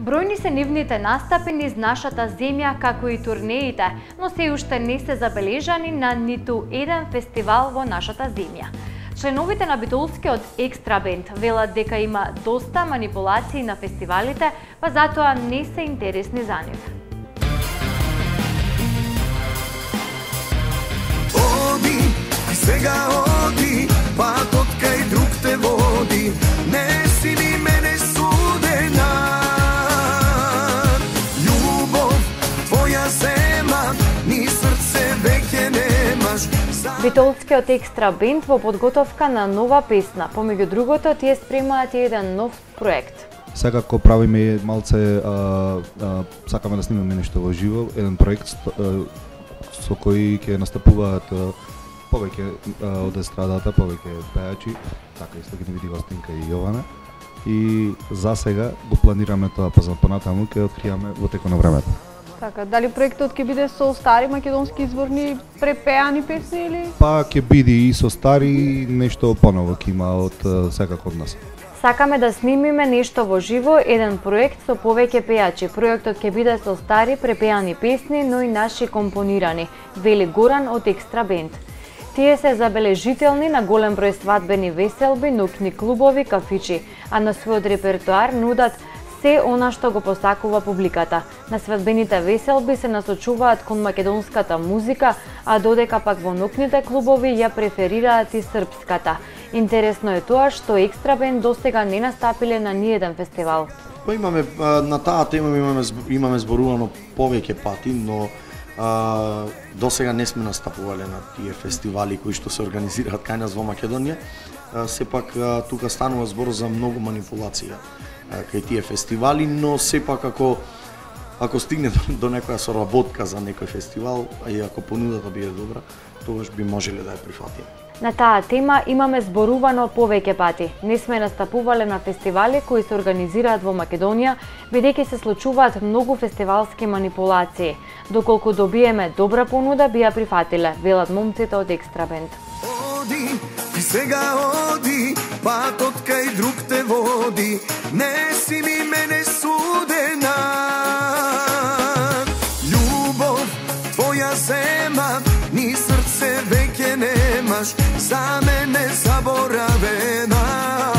Бројни се нивните настапи низ нашата земја, како и турнеите, но се уште не се забележани на ниту еден фестивал во нашата земја. Членовите на битолскиот Екстра Бенд велат дека има доста манипулации на фестивалите, па затоа не се интересни за нив. Оди, сега оди, патот кај друг те води, не си ми мене судена. Љубов твоја зема, ни срце веќе немаш. Битолскиот Екстра Бенд во подготовка на нова песна, помеѓу другото тие спремаат и еден нов проект. Секако правиме малце, сакаме да снимаме нешто во живо, еден проект со кој ќе настапуваат повеќе од естрадата, повеќе пејачи, така исто ги не види Гостинка и Јована. И за сега го планираме тоа, па за понатаму ќе откријаме во текот на времето. Така, дали проектот ќе биде со стари македонски изворни препеани песни или? Па ќе биде и со стари, нешто поново ќе има од секако од нас. Сакаме да снимиме нешто во живо, еден проект со повеќе пејачи. Проектот ќе биде со стари препеани песни, но и наши компонирани, вели Горан од Екстра Бенд. Тие се забележителни на голем број свадбени веселби, ноќни клубови, кафичи, а на својот репертоар нудат се она што го посакува публиката. На свадбените веселби се насочуваат кон македонската музика, а додека пак во ноќните клубови ја преферираат и српската. Интересно е тоа што Екстра Бенд достига не настапиле на ниеден фестивал. Па имаме на таа тема имаме зборувано повеќе пати, но досега не сме настапувале на тие фестивали кои што се организираат кај нас во Македонија. Сепак тука станува збор за многу манипулација кај тие фестивали, но сепак ако стигне до некоја соработка за некој фестивал, и ако понудата биде добра, тогаш би можеле да ја прифатиме. На таа тема имаме зборувано повеќе пати. Не сме настапувале на фестивали кои се организираат во Македонија, бидејќи се случуваат многу фестивалски манипулации. Доколку добиеме добра понуда, би ја прифатиле, велат момците од Екстра Бенд. Оди, ти сега оди, патот кај друг те води, не си ми мене судена. Љубов твоја зема, ни срце веќе немаш, за мене заборавена.